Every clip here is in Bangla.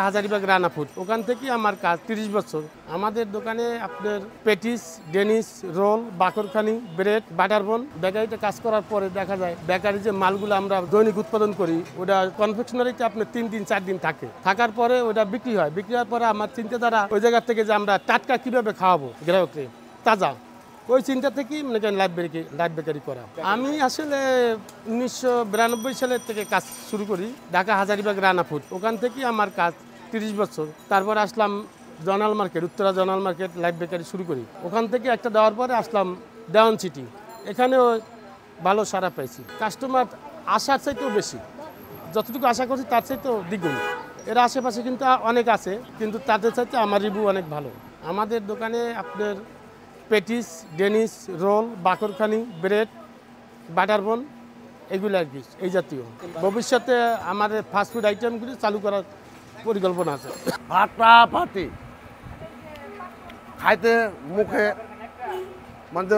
হাজারিবাগ রানাপুর ওখান থেকে আমার কাজ 30 বছর। আমাদের দোকানে আপনার পেটিস, ডেনিস, রোল, বাকরখানি, ব্রেড, বাটার বন। বেকারিতে কাজ করার পরে দেখা যায় বেকারি যে মালগুলো আমরা দৈনিক উৎপাদন করি ওটা কনফেকশনারিতে আপনার 3 দিন 4 দিন থাকার পরে ওটা বিক্রি হয়। বিক্রি হওয়ার পরে আমার চিন্তাধারা ওই জায়গা থেকে যে আমরা টাটকা কিভাবে খাওয়াবো গ্রাহককে, তাজা, ওই চিন্তা থেকেই মনে করেন লাইভ বেকারি করা। আমি আসলে 1992 সালের থেকে কাজ শুরু করি ঢাকা হাজারিবাগ রানাপুর। ওখান থেকেই আমার কাজ 30 বছর। তারপর আসলাম জনাল market, Uttara জনাল market live bakery শুরু করি। ওখান থেকে একটা দেওয়ার পরে আসলাম দেওয়ান সিটি। এখানেও ভালো সাড়া পাইছি, কাস্টমার আসার চাইতেও বেশি। যতটুকু আশা করছি তার চাইতেও দ্বিগুণ। এর আশেপাশে কিন্তু অনেক আছে, কিন্তু তাদের চাইতে আমার রিভিউ অনেক ভালো। আমাদের দোকানে আপনার পেটিস, ডেনিস, রোল, বাকরখানি, ব্রেড, বাটার বন, এগুলো আর কি এই জাতীয়। ভবিষ্যতে আমাদের ফাস্টফুড আইটেমগুলি চালু করার পরিকল্পনা আছে। ফাটাফাটি খাইতে মুখে মানে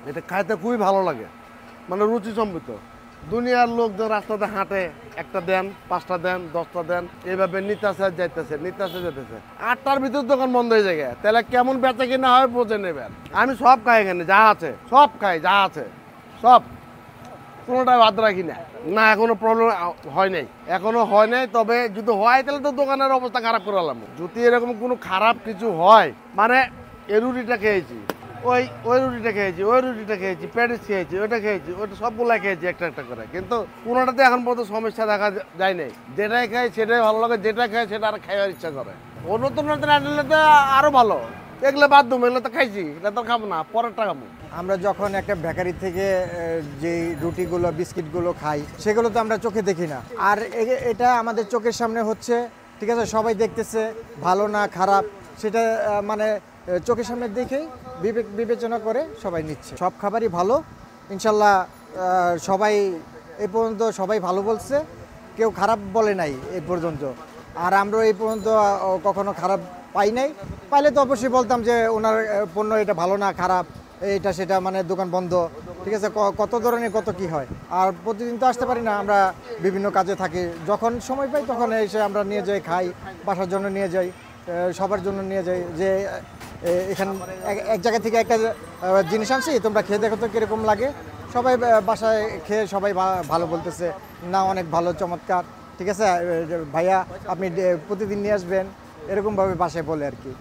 এটা খাইতে খুবই ভালো লাগে, মানে রুচি সম্মিত। দুনিয়ার লোকজন রাস্তাতে হাঁটে, একটা দেন, 5টা দেন, 10টা দেন, এইভাবে নিতেছে যাইতেছে 8টার ভিতর দোকান বন্ধ হয়ে যায়। তাহলে কেমন বেচা কিনা হয় বোঝে নেবেন। আমি সব খাই এখানে, যা আছে সব খাই, যা আছে সব, কোনোটাই বাদ রাখি না। না এখনো প্রবলেম হয় নাই, তবে যদি হয় তাহলে তো দোকানের অবস্থা খারাপ করে আলাম। যদি এরকম কোনো খারাপ কিছু হয়, মানে এই রুটিটা খেয়েছি, ওই রুটিটা খেয়েছি, ওই রুটিটা খেয়েছি, প্যাটিস খেয়েছি, ওইটা খেয়েছি, ওইটা সবগুলাই খেয়েছি একটা একটা করে, কিন্তু কোনোটাতে এখন পর্যন্ত সমস্যা দেখা যায় নাই। যেটাই খাই সেটাই ভালো লাগে, যেটা খাই সেটা আর খাইবার ইচ্ছা করে। নতুন নতুন আনলে তো আরও ভালো। এগুলো বাদ দেবো, এগুলো তো খাইছি, এটা তো খাবো না, পরেরটা খাবো। আমরা যখন একটা বেকারি থেকে যে রুটিগুলো, বিস্কিটগুলো খাই, সেগুলো তো আমরা চোখে দেখি না। আর এটা আমাদের চোখের সামনে হচ্ছে, ঠিক আছে, সবাই দেখতেছে, ভালো না খারাপ সেটা মানে চোখের সামনে দেখেই বিবেচনা করে সবাই নিচ্ছে। সব খাবারই ভালো ইনশাল্লাহ। সবাই এই পর্যন্ত সবাই ভালো বলছে, কেউ খারাপ বলে নাই এই পর্যন্ত। আর আমরা এই পর্যন্ত কখনো খারাপ পাই নাই। পাইলে তো অবশ্যই বলতাম যে ওনার পণ্য এটা ভালো না, খারাপ, এইটা সেটা, মানে দোকান বন্ধ, ঠিক আছে, কত ধরনের কত কি হয়। আর প্রতিদিন তো আসতে পারি না, আমরা বিভিন্ন কাজে থাকি। যখন সময় পাই তখন এসে আমরা নিয়ে যাই, খাই, বাসার জন্য নিয়ে যাই, সবার জন্য নিয়ে যাই। যে এখান এক জায়গা থেকে একটা জিনিস আনছি, তোমরা খেয়ে দেখো তো কীরকম লাগে। সবাই বাসায় খেয়ে সবাই ভালো বলতেছে, না অনেক ভালো, চমৎকার, ঠিক আছে ভাইয়া, আপনি প্রতিদিন নিয়ে আসবেন, এরকমভাবে বাসায় বলে আর কি।